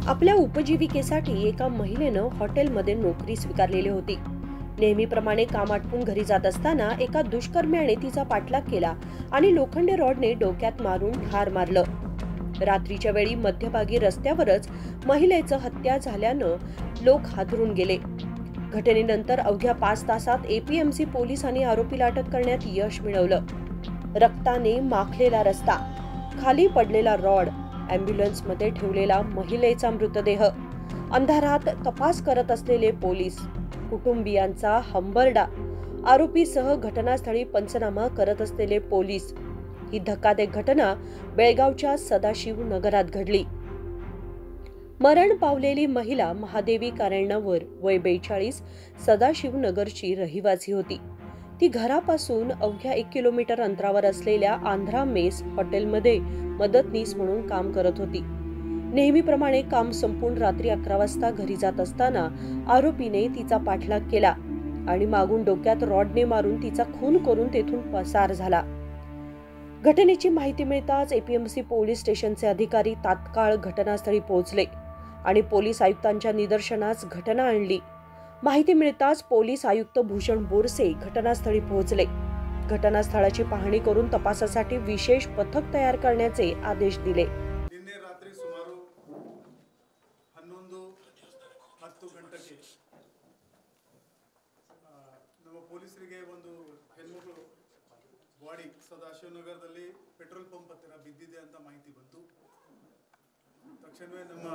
आपल्या उपजीविकेसाठी एका महिलेनं हॉटेलमध्ये नोकरी स्वीकारलेली होती। नेहमीप्रमाणे काम आटपून घरी जात असताना एका दुष्कर्म्याने तिचा पाठलाग केला आणि लोखंडी रॉडने डोक्यात मारून ठार मारलं। रात्रीच्या वेळी मध्यभागी रस्त्यावरच महिलेचं हत्या झाल्यानं लोक हादरून गेले। घटनेनंतर अवघ्या 5 तासात एपीएमसी पोलिसांनी आरोपीला अटक करण्यात यश मिळवलं। रक्ताने माखलेला रस्ता, खाली पडलेला रॉड, ॲम्ब्युलन्समध्ये ठेवलेला महिलेचा मृतदेह, अंधारात तपास करत असलेले पोलीस, कुटुंबियांचा हंबरडा, आरोपीसह घटनास्थळी पंचनामा करत असलेले पोलीस। ही धक्कादायक घटना बेळगावच्या सदाशिव नगरात घडली। मरण पावलेली महिला महादेवी कारेण्णवर वय 42 सदाशिव नगरची रहिवासी होती। ती घरापासून अवघ्या 1 किलोमीटर अंतरावर असलेल्या आंध्रा मेस हॉटेलमध्ये मदतनीस म्हणून काम करत होती। नेहमीप्रमाणे काम संपून रात्री 11 वाजता घरी जात असताना आरोपीने तिचा पाठलाग केला आणि मागून डोक्यात रॉडने मारून तिचा खून करून तेथून पसार झाला। घटनेची माहिती मिळताच एपीएमसी पोलीस स्टेशनचे अधिकारी तात्काळ घटनास्थळी पोहोचले आणि पोलीस आयुक्तांच्या निदर्शनास घटना आणली। माहिती मिळताच पोलीस आयुक्त भूषण बोरसे घटनास्थळी पोहोचले। घटनास्थळाची पाहणी करून तपासासाठी विशेष पथक तयार करण्याचे आदेश दिले। ನಿನ್ನೆ ರಾತ್ರಿ ಸುಮಾರು 11:10 ಗಂಟೆಗೆ ನಮ್ಮ ಪೊಲೀಸರಿಗೆ ಒಂದು ಹೆಣ್ಮಗಳು ಬಾಡಿ ಸದಾಶಿವನಗರದಲ್ಲಿ ಪೆಟ್ರೋಲ್ ಪಂಪ್ ಹತ್ತಿರ ಬಿದ್ದಿದೆ ಅಂತ ಮಾಹಿತಿ ಬಂತು। ತಕ್ಷಣವೇ ನಮ್ಮ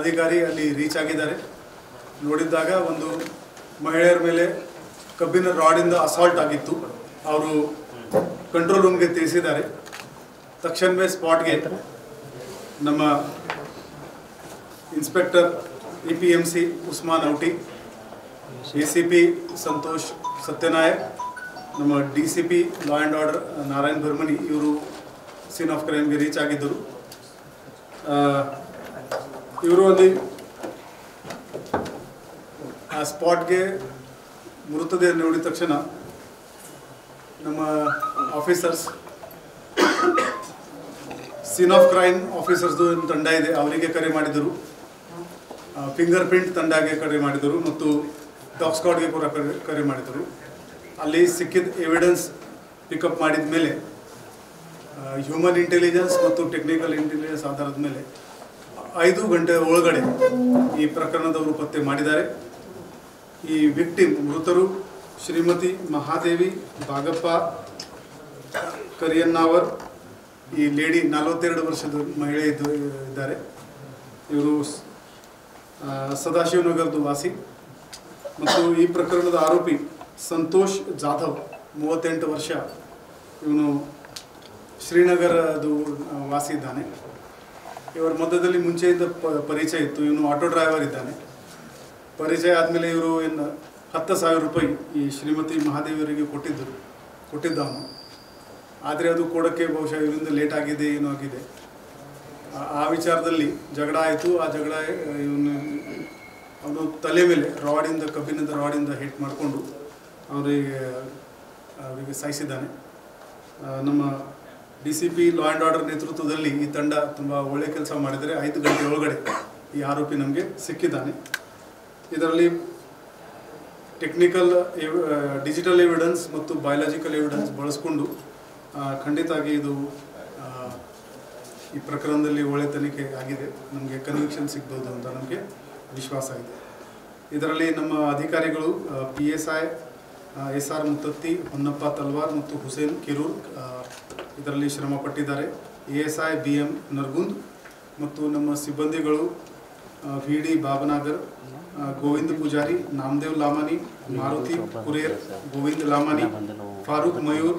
ಅಧಿಕಾರಿ ಅಲ್ಲಿ ರೀಚ್ ಆಗಿದ್ದಾರೆ। ನೋಡಿದಾಗ ಒಂದು ಮಹಿಳೆಯರ ಮೇಲೆ ಕಬ್ಬಿನ ರಾಡಿಂದ ಅಸಾಲ್ಟ್ ಆಗಿತ್ತು। ಅವರು ಕಂಟ್ರೋಲ್ ರೂಮ್ಗೆ ತಿಳಿಸಿದ್ದಾರೆ। ತಕ್ಷಣವೇ ಸ್ಪಾಟ್ಗೆ ನಮ್ಮ ಇನ್ಸ್ಪೆಕ್ಟರ್ ಎಪಿಎಂಸಿ ಉಸ್ಮಾನ್ ಔಟಿ, ಎಸಿಪಿ ಸಂತೋಷ್ ಸತ್ಯನಾಯಕ್, ನಮ್ಮ DCP law and order Narayan Barmani ಇವರು ಸೀನ್ ಆಫ್ ಕ್ರೈಮ್ಗೆ ರೀಚ್ ಆಗಿದ್ದರು। ಇವರು ಅಲ್ಲಿ ಆ ಸ್ಪಾಟ್ಗೆ ಮೃತದೇಹ ನೋಡಿದ ತಕ್ಷಣ ನಮ್ಮ ಆಫೀಸರ್ಸ್, ಸೀನ್ ಆಫ್ ಕ್ರೈಮ್ ಆಫೀಸರ್ಸ್ದು ತಂಡ ಇದೆ, ಅವರಿಗೆ ಕರೆ ಮಾಡಿದರು। ಫಿಂಗರ್ ಪ್ರಿಂಟ್ ತಂಡಗೆ ಕರೆ ಮಾಡಿದರು ಮತ್ತು ಡಾಗ್ ಸ್ಕ್ವಾಡ್ಗೆ ಕೂಡ ಕರೆ ಮಾಡಿದರು। ಅಲ್ಲಿ ಸಿಕ್ಕಿದ ಎವಿಡೆನ್ಸ್ ಪಿಕಪ್ ಮಾಡಿದ ಮೇಲೆ ಹ್ಯೂಮನ್ ಇಂಟೆಲಿಜೆನ್ಸ್ ಮತ್ತು ಟೆಕ್ನಿಕಲ್ ಇಂಟೆಲಿಜೆನ್ಸ್ ಆಧಾರದ ಮೇಲೆ 5 ಗಂಟೆ ಒಳಗಡೆ ಈ ಪ್ರಕರಣದವರು ಪತ್ತೆ ಮಾಡಿದ್ದಾರೆ। ಈ ವಿಕ್ಟಿಮ್ ಮೃತರು ಶ್ರೀಮತಿ ಮಹಾದೇವಿ ಬಾಗಪ್ಪ ಕರಿಯನ್ನಾವರ್, ಈ ಲೇಡಿ 42 ವರ್ಷದ ಮಹಿಳೆ ಇದ್ದಾರೆ। ಇವರು ಸದಾಶಿವನಗರದ ವಾಸಿ ಮತ್ತು ಈ ಪ್ರಕರಣದ ಆರೋಪಿ ಸಂತೋಷ್ ಜಾಧವ್ 38 ವರ್ಷ, ಇವನು ಶ್ರೀನಗರದ ವಾಸಿ ಇದ್ದಾನೆ। ಇವರ ಮಧ್ಯದಲ್ಲಿ ಮುಂಚೆಯಿಂದ ಪರಿಚಯ ಇತ್ತು। ಇವನು ಆಟೋ ಡ್ರೈವರ್ ಇದ್ದಾನೆ। ಪರಿಚಯ ಆದಮೇಲೆ ಇವರು 10,000 ರೂಪಾಯಿ ಈ ಶ್ರೀಮತಿ ಮಹಾದೇವಿಯವರಿಗೆ ಕೊಟ್ಟಿದ್ದವನು, ಆದರೆ ಅದು ಕೊಡೋಕ್ಕೆ ಬಹುಶಃ ಇವರಿಂದ ಲೇಟ್ ಆಗಿದೆ, ಏನೋ ಆಗಿದೆ। ಆ ವಿಚಾರದಲ್ಲಿ ಜಗಳ ಆಯಿತು। ಆ ಜಗಳ ಅವನು ತಲೆ ಮೇಲೆ ಕಬ್ಬಿಣದ ರಾಡಿಂದ ಹಿಟ್ ಮಾಡಿಕೊಂಡು ಅವರಿಗೆ ಸಾಯಿಸಿದ್ದಾನೆ। ನಮ್ಮ ಡಿಸಿಪಿ ಲಾ ಆ್ಯಂಡ್ ಆರ್ಡರ್ ನೇತೃತ್ವದಲ್ಲಿ ಈ ತಂಡ ತುಂಬ ಒಳ್ಳೆಯ ಕೆಲಸ ಮಾಡಿದರೆ 5 ಗಂಟೆ ಒಳಗಡೆ ಈ ಆರೋಪಿ ನಮಗೆ ಸಿಕ್ಕಿದ್ದಾನೆ। ಇದರಲ್ಲಿ ಟೆಕ್ನಿಕಲ್ ಡಿಜಿಟಲ್ ಎವಿಡೆನ್ಸ್ ಮತ್ತು ಬಯಾಲಜಿಕಲ್ ಎವಿಡೆನ್ಸ್ ಬಳಸ್ಕೊಂಡು ಖಂಡಿತವಾಗಿ ಇದು ಈ ಪ್ರಕರಣದಲ್ಲಿ ಒಳ್ಳೆ ತನಿಖೆ ಆಗಿದೆ, ನಮಗೆ ಕನ್ವಿಕ್ಷನ್ ಸಿಗ್ಬೋದು ಅಂತ ನಮಗೆ ವಿಶ್ವಾಸ ಇದೆ। ಇದರಲ್ಲಿ ನಮ್ಮ ಅಧಿಕಾರಿಗಳು PSI SR ಮುತ್ತತ್ತಿ, ಹೊನ್ನಪ್ಪ ತಲ್ವಾರ್ ಮತ್ತು ಹುಸೇನ್ ಕಿರೂರ್ ಇದರಲ್ಲಿ ಶ್ರಮ ಪಟ್ಟಿದ್ದಾರೆ। ASI BM ನರ್ಗುಂದ್ ಮತ್ತು ನಮ್ಮ ಸಿಬ್ಬಂದಿಗಳು VD ಬಾಬನಾಗರ್, ಗೋವಿಂದ್ ಪೂಜಾರಿ, ನಾಮದೇವ್ ಲಾಮಾನಿ, ಮಾರುತಿ ಕುರೇರ್, ಗೋವಿಂದ್ ಲಾಮಾನಿ, ಫಾರೂಕ್ ಮಯೂರ್,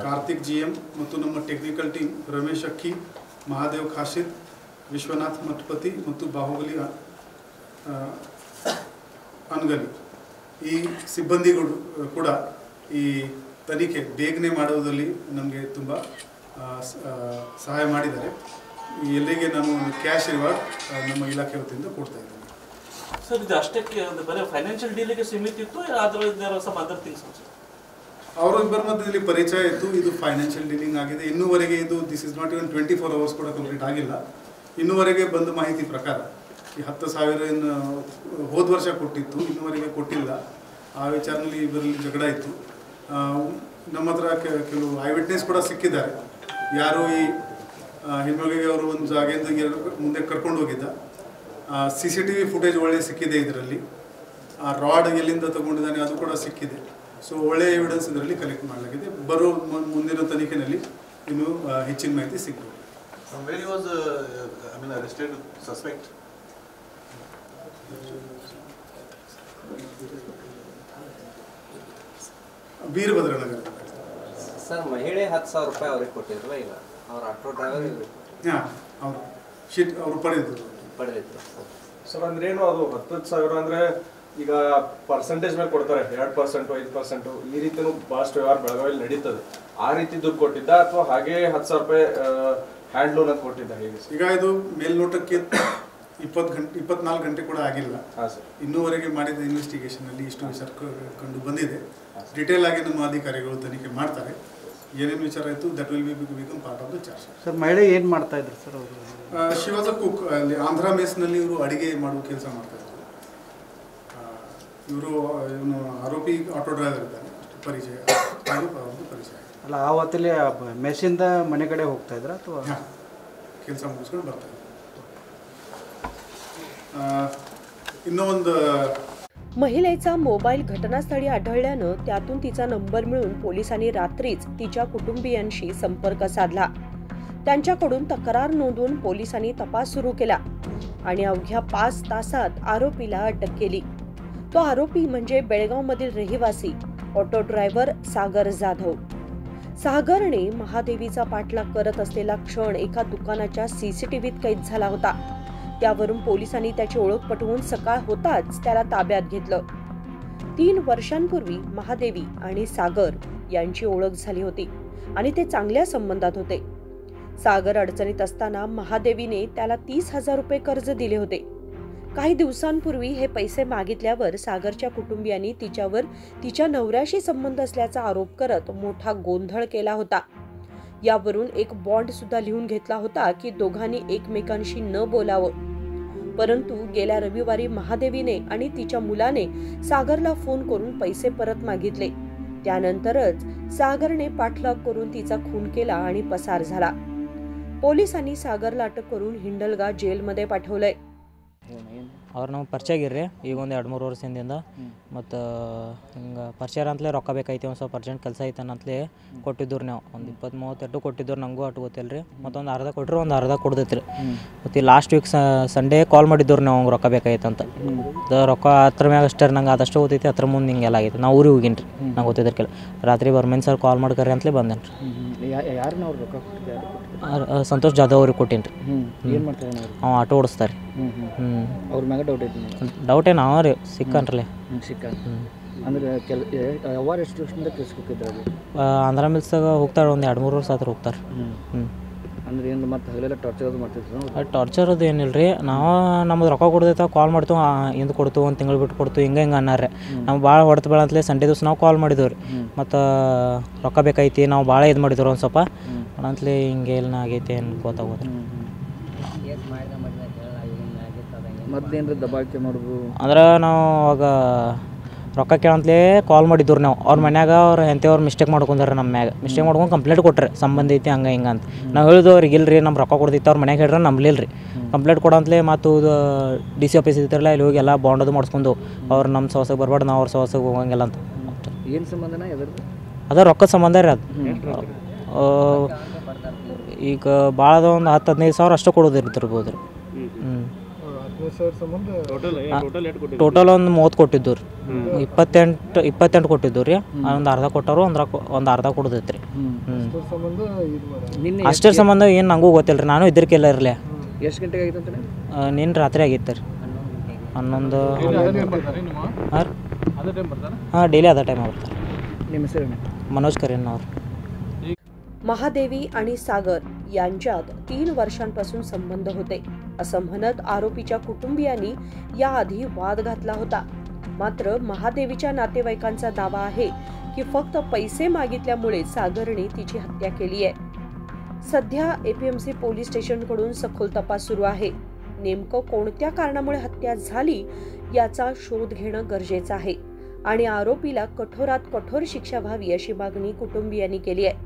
ಕಾರ್ತಿಕ್ GM ಮತ್ತು ನಮ್ಮ ಟೆಕ್ನಿಕಲ್ ಟೀಮ್ ರಮೇಶ್ ಅಕ್ಕಿ, ಮಹಾದೇವ್ ಖಾಶಿದ್, ವಿಶ್ವನಾಥ್ ಮಠಪತಿ ಮತ್ತು ಬಾಹುಬಲಿ ಅನ್ಗಲಿ, ಈ ಸಿಬ್ಬಂದಿಗಳು ಕೂಡ ಈ ತನಿಖೆ ಬೇಗನೆ ಮಾಡುವುದರಲ್ಲಿ ನಮಗೆ ತುಂಬ ಸಹಾಯ ಮಾಡಿದ್ದಾರೆ। ಎಲ್ಲರಿಗೆ ನಾನು ಕ್ಯಾಶ್ ರಿವಾರ್ಡ್ ನಮ್ಮ ಇಲಾಖೆ ವತಿಯಿಂದ ಕೊಡ್ತಾ ಇದ್ದೇನೆ। ಸರ್, ಇದು ಅಷ್ಟಕ್ಕೆ ಬರೀ ಫೈನಾನ್ಷಿಯಲ್ ಡೀಲಿಗೆ ಸೀಮಿತ ಇತ್ತು, ಅವರಿಬ್ಬರ ಮಧ್ಯದಲ್ಲಿ ಪರಿಚಯ ಇತ್ತು, ಇದು ಫೈನಾನ್ಷಿಯಲ್ ಡೀಲಿಂಗ್ ಆಗಿದೆ। ಇನ್ನೂವರೆಗೆ ಇದು this is not even 24 hours ಕೂಡ ಕಂಪ್ಲೀಟ್ ಆಗಿಲ್ಲ। ಇನ್ನೂವರೆಗೆ ಬಂದ ಮಾಹಿತಿ ಪ್ರಕಾರ ಈ 10,000 ಏನು ಹೋದ ವರ್ಷ ಕೊಟ್ಟಿತ್ತು, ಇನ್ನೂವರೆಗೆ ಕೊಟ್ಟಿಲ್ಲ. ಆ ವಿಚಾರದಲ್ಲಿ ಇದರಲ್ಲಿ ಜಗಳ ಇತ್ತು. ನಮ್ಮ ಹತ್ರ ಕೆಲವು ಐ ವಿಟ್ನೆಸ್ ಕೂಡ ಸಿಕ್ಕಿದ್ದಾರೆ. ಯಾರು ಈ ಹೆಣ್ಮಗಳಿಗೆ ಅವರು ಒಂದು ಜಾಗೆಯಿಂದ ಮುಂದೆ ಕರ್ಕೊಂಡು ಹೋಗಿದ್ದ. CCTV ಫುಟೇಜ್ ಒಳ್ಳೆ ಸಿಕ್ಕಿದೆ ಇದರಲ್ಲಿ. ಆ ರಾಡ್ ಎಲ್ಲಿಂದ ತಗೊಂಡಿದ್ದಾನೆ ಅದು ಕೂಡ ಸಿಕ್ಕಿದೆ. ಸೊ ಒಳ್ಳೆಯ ಎವಿಡೆನ್ಸ್ ಇದರಲ್ಲಿ ಕಲೆಕ್ಟ್ ಮಾಡಲಾಗಿದೆ. ಬರೋ ಮುಂದಿನ ತನಿಖೆಯಲ್ಲಿ ಇನ್ನು ಹೆಚ್ಚಿನ ಮಾಹಿತಿ ಸಿಗ್ಬೋದು. Where he was, arrested suspect? Veerabhadranagar. Sir, ಮಹಿಳೆ 10,000 ರೂಪಾಯಿ ಅವ್ರಿಗೆ ಕೊಟ್ಟಿದ್ರು, ಈಗ ಅವ್ರ ಆಟೋ ಡ್ರೈವರ್ ಅವರು ಶೀಟ್ ಅವರು ಪಡೆದಿದ್ರು. ಸರ್ ಅಂದ್ರೇನು ಅದು 10,000 ಅಂದ್ರೆ ಈಗ ಪರ್ಸೆಂಟೇಜ್ ಮೇಲೆ ಕೊಡ್ತಾರೆ, 2%, 5%, ಈ ರೀತಿನೂ ಭಾಳಷ್ಟು ವ್ಯವಹಾರ ಬೆಳಗಾವಿಯಲ್ಲಿ ನಡೀತದೆ. ಆ ರೀತಿ ದುಡ್ಡು ಕೊಟ್ಟಿದ್ದ ಅಥವಾ ಹಾಗೆ 10,000 ರೂಪಾಯಿ ಹ್ಯಾಂಡ್ ಲೋನ್ ಅಂತ ಕೊಟ್ಟಿದ್ದ? ಹೇಗೆ ಈಗ ಇದು ಮೇಲ್ನೋಟಕ್ಕೆ 24 ಗಂಟೆ ಕೂಡ ಆಗಿಲ್ಲ. ಇನ್ನೂವರೆಗೆ ಮಾಡಿದ ಇನ್ವೆಸ್ಟಿಗೇಷನ್ ಅಲ್ಲಿ ಇಷ್ಟು ವಿಚಾರ ಕಂಡು ಬಂದಿದೆ. ಡಿಟೇಲ್ ಆಗಿ ನಮ್ಮ ಅಧಿಕಾರಿಗಳು ತನಿಖೆ ಮಾಡ್ತಾರೆ. ಏನೇನು ವಿಚಾರ ಆಯಿತು that will become part of the charge. Sir, ಮಹಿಳೆ ಏನು ಮಾಡ್ತಾ ಇದ್ರು ಸರ್ ಅವರು? She was a cook. ಅಲ್ಲಿ ಆಂಧ್ರ ಮೆಸ್ನಲ್ಲಿ ಇವರು ಅಡಿಗೆ ಮಾಡುವ ಕೆಲಸ ಮಾಡ್ತಾ ಇದ್ರು. ಇವನು ಆರೋಪಿ ಆಟೋ ಡ್ರೈವರ್ ಇದ್ದಾನೆ, ಅಷ್ಟು ಪರಿಚಯ ಅಲ್ಲ, ಆ ಹೊತ್ತಲ್ಲಿ ಮೆಸ್ಸಿಂದ ಮನೆ ಕಡೆ ಹೋಗ್ತಾ ಇದ್ರ ಅಥವಾ ಕೆಲಸ ಮುಗಿಸ್ಕೊಂಡು ಬರ್ತಾ ಇದ್ರು. ಇನ್ನೂ ಒಂದು महिलेचा मोबाईल घटनास्थळी आढळल्यानं त्यातून तिचा नंबर मिळून पोलिसांनी रात्रीच तिच्या कुटुंबियांशी संपर्क साधला. त्यांच्याकडून तक्रार नोंदवून पोलिसांनी तपास सुरू केला आणि अवघ्या 5 तासात आरोपीला अटक केली. तो आरोपी म्हणजे बेळगावमधील रहिवासी ऑटो ड्रायव्हर सागर जाधव. सागरने महादेवीचा पाठलाग करत असलेला क्षण एका दुकानाच्या CCTVत कैद झाला होता. त्यावरून पोलिसांनी त्याची ओळख पटवून सकाळ होताच त्याला ताब्यात घेतलं. 3 वर्षांपूर्वी महादेवी आणि सागर यांची ओळख झाली होती आणि ते चांगल्या संबंधात होते. सागर अडचणीत असताना महादेवीने त्याला 30,000 रुपये कर्ज दिले होते. काही दिवसांपूर्वी हे पैसे मागितल्यावर सागरच्या कुटुंबियांनी तिच्यावर तिच्या नवऱ्याशी संबंध असल्याचा आरोप करत मोठा गोंधळ केला होता. यावरून एक बॉन्ड सुद्धा लिहून घेतला होता की दोघांनी एकमेकांशी न बोलावं. परंतु गेल्या रविवारी महादेवीने आणि तिच्या मुलाने सागरला फोन करून पैसे परत मागितले. त्यानंतरच सागरने पाठलाग करून तिचा खून केला आणि पसार झाला. पोलिसांनी सागरला अटक करून हिंडलगा जेलमध्ये पाठवलंय. ಅವ್ರು ನಮ್ಗೆ ಪರಿಚಯ ಆಗಿರ್ರಿ ಈಗ ಒಂದು 2-3 ವರ್ಷದಿಂದ. ಮತ್ತು ಹಿಂಗೆ ಪರಿಚಯ ಅಂತಲೇ ರೊಕ್ಕ ಬೇಕೈತಿ, ಒಂದು ಸ್ವಲ್ಪ ಅರ್ಜೆಂಟ್ ಕೆಲಸ ಐತೆ ಅಂತಲೇ ಕೊಟ್ಟಿದ್ದವ್ರು. ನಾವು ಒಂದು 20-30 ಕೊಟ್ಟಿದ್ದವ್ರು, ನನಗೂ ಅಷ್ಟು ಗೊತ್ತಿಲ್ಲ ರೀ. ಮತ್ತೊಂದು ಅರ್ಧ ಕೊಟ್ಟರು, ಒಂದು ಅರ್ಧ ಕೊಡ್ದೈತಿ ರೀ. ಮತ್ತು ಲಾಸ್ಟ್ ವೀಕ್ ಸಂಡೇ ಕಾಲ್ ಮಾಡಿದ್ದವ್ರು ನಾವು ಹಂಗೆ ರೊಕ್ಕ ಬೇಕಾಯ್ತು ಅಂತ. ರೊಕ್ಕ ಹತ್ರ ಮ್ಯಾಗ ಅಷ್ಟೇ ನಂಗೆ ಅದಷ್ಟು ಗೊತ್ತೈತಿ. ಹತ್ರ ಮುಂದೆ ಹಿಂಗೆಲ್ಲ ಆಗೈತೆ. ನಾವು ಊರಿಗೆ ಹೋಗಿನಿ ರೀ, ನಂಗೆ ಗೊತ್ತಿದ್ದರೆ ಕೆಲ ರಾತ್ರಿ ಬರ್ಮೇನ್ ಸರ್ ಕಾಲ್ ಮಾಡ್ಕರಿ ಅಂತಲೇ ಬಂದೇನೆ ರೀ. ಯಾರನ್ನ ಅವ್ರು ರೊಕ್ಕ ಕೊಟ್ಟಿದ್ದಾರೆ? ಸಂತೋಷ್ ಜಾಧವ್ ಅವ್ರಿಗೆ ಕೊಟ್ಟೀನಿ ರೀ. ಏನು ಮಾಡ್ತಾರೆ ಅವ ಆಟೋ ಓಡಿಸ್ತಾರೆ. ಅವ್ರ ಮ್ಯಾಗ ಡೌಟ್ ಐತಿ? ಡೌಟ್ ಏನು ಅವ ರೀ ಸಿಕ್ಕನ್ರಲ್ಲೇ ಅಂದ್ರೆ ಯಾವಾಗ ಎಷ್ಟು ವರ್ಷದಿಂದ ಕೆಲಸ ಹೋಗಿದ್ದಾರೆ? ಆಂಧ್ರ ಮಿಲ್ಸಾಗ ಹೋಗ್ತಾರೆ, ಒಂದು 2-3 ವರ್ಷ ಆದ್ರೆ ಹೋಗ್ತಾರೆ. ಅಂದ್ರೆ ಏನು ಮತ್ತೆ ಹಗಲೆಲ್ಲ ಟಾರ್ಚರ್ ಅದು ಮಾಡ್ತಿದ್ರು? ಟಾರ್ಚರ್ ಅದು ಏನಿಲ್ಲ ರೀ. ನಾವು ನಮ್ದು ರೊಕ್ಕ ಕೊಡ್ದೈತೆ ಕಾಲ್ ಮಾಡ್ತೀವಿ, ಇಂದು ಕೊಡ್ತು, ಒಂದು ತಿಂಗಳು ಬಿಟ್ಟು ಕೊಡ್ತು, ಹಿಂಗೆ ಅನ್ನಾರ. ನಮ್ಗೆ ಭಾಳ ಹೊಡೆತ ಬೀಳಂತಲೇ ಸಂಡೇ ದಿವಸ ನಾವು ಕಾಲ್ ಮಾಡಿದ್ದೇವೆ ರೀ. ಮತ್ತು ರೊಕ್ಕ ಬೇಕೈತಿ, ನಾವು ಭಾಳ ಇದು ಮಾಡಿದ್ರು ಒಂದು ಸ್ವಲ್ಪ ಅಂತಲೇ ಹಿಂಗೆ ಎಲ್ಲ ಆಗೈತೆ ಏನು ಗೊತ್ತಾಗೋದು. ಮತ್ತೇನ್ರಿ ದಬಾಳಿಕೆ ಮಾಡೋದು ಅಂದ್ರೆ ನಾವು ಅವಾಗ ರೊಕ್ಕ ಕೇಳಂತಲೇ ಕಾಲ್ ಮಾಡಿದ್ದವ್ರು ನಾವು. ಅವ್ರ ಮನ್ಯಾಗ ಅವ್ರು ಎಂಥವ್ರು ಮಿಸ್ಟೇಕ್ ಮಾಡ್ಕೊಂಡ್ರೆ ನಮ್ಮ ಮ್ಯಾಗ ಮಿಸ್ಟೇಕ್ ಮಾಡ್ಕೊಂಡು ಕಂಪ್ಲೇಂಟ್ ಕೊಟ್ರೆ ಸಂಬಂಧ ಐತಿ ಹಂಗೆ ಹಿಂಗೆ ಅಂತ. ನಾವು ಹೇಳಿದ್ವು ಅವ್ರಿಗೆ ಇಲ್ರಿ ನಮ್ಮ ರೊಕ್ಕ ಕೊಡ್ದೈತೆ. ಅವ್ರ ಮನ್ಯಾಗ ಹೇಳ್ರೆ ನಂಬಲಿಲ್ಲ ರೀ. ಕಂಪ್ಲೇಂಟ್ ಕೊಡಂತಲೇ ಮತ್ತು DC ಆಫೀಸ್ ಇರ್ತಾರಲ್ಲ ಇಲ್ಲಿ ಹೋಗಿ ಎಲ್ಲ ಬಾಂಡ್ ಅದು ಮಾಡಿಸ್ಕೊಂಡು ಅವ್ರು ನಮ್ಮ ಸವಸಕ್ಕೆ ಬರ್ಬಾರ್ದು, ನಾವು ಅವ್ರ ಸವಸಕ್ಕೆ ಹೋಗಂಗಿಲ್ಲ ಅಂತ. ಏನು ಸಂಬಂಧನ ಎದ್ರದ್ದು? ಅದೇ ರೊಕ್ಕದ ಸಂಬಂಧ ರೀ ಅದು. ಈಗ ಭಾಳದ ಒಂದು 10-15 ಸಾವಿರ ಅಷ್ಟು ಕೊಡೋದಿರ್ತಿರ್ಬೋದು ರೀ. ಟೋಟಲ್ ಒಂದು 30 ಕೊಟ್ಟಿದ್ದು ರೀ. 28 ಕೊಟ್ಟಿದ್ದು ರೀ. ಒಂದು ಅರ್ಧ ಕೊಟ್ಟರು, ಒಂದು ಅರ್ಧ ಕೊಡೋದೈತೆ ರೀ. ಅಷ್ಟರ ಸಂಬಂಧ ಏನು ನನಗೂ ಗೊತ್ತಿಲ್ಲ ರೀ. ನಾನು ಇದ್ರಕ್ಕೆಲ್ಲ ಇರಲಿ. ಎಷ್ಟು ಗಂಟೆಗೆ ಆಗಿತ್ತು ಅಂತ? ನಿನ್ನ ರಾತ್ರಿ ಆಗಿತ್ತು ರೀ 11. ಹಾಂ ಡೈಲಿ ಅದೇ ಟೈಮ್ ಬರ್ತಾರೆ. ನಿಮ್ಮ ಹೆಸರು? मनोज करेन ಅವ್ರು. महादेवी आणि सागर यांच्यात 3 वर्षांपासून संबंध होते असं म्हणत आरोपीच्या कुटुंबियांनी याआधी वाद घातला होता. मात्र महादेवीच्या नातेवाईकांचा दावा आहे की फक्त पैसे मागितल्यामुळे सागरने तिची हत्या केली आहे. सध्या एपीएमसी पोलीस स्टेशनकडून सखोल तपास सुरू आहे. नेमकं कोणत्या कारणामुळे हत्या झाली याचा शोध घेणं गरजेचं आहे आणि आरोपीला कठोरात कठोर शिक्षा व्हावी अशी मागणी कुटुंबियांनी केली आहे.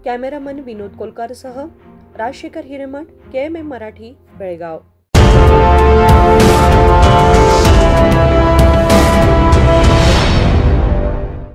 कॅमेरामन विनोद कोलकारसह राजशेखर हिरेमठ, KMM मराठी, बेळगाव.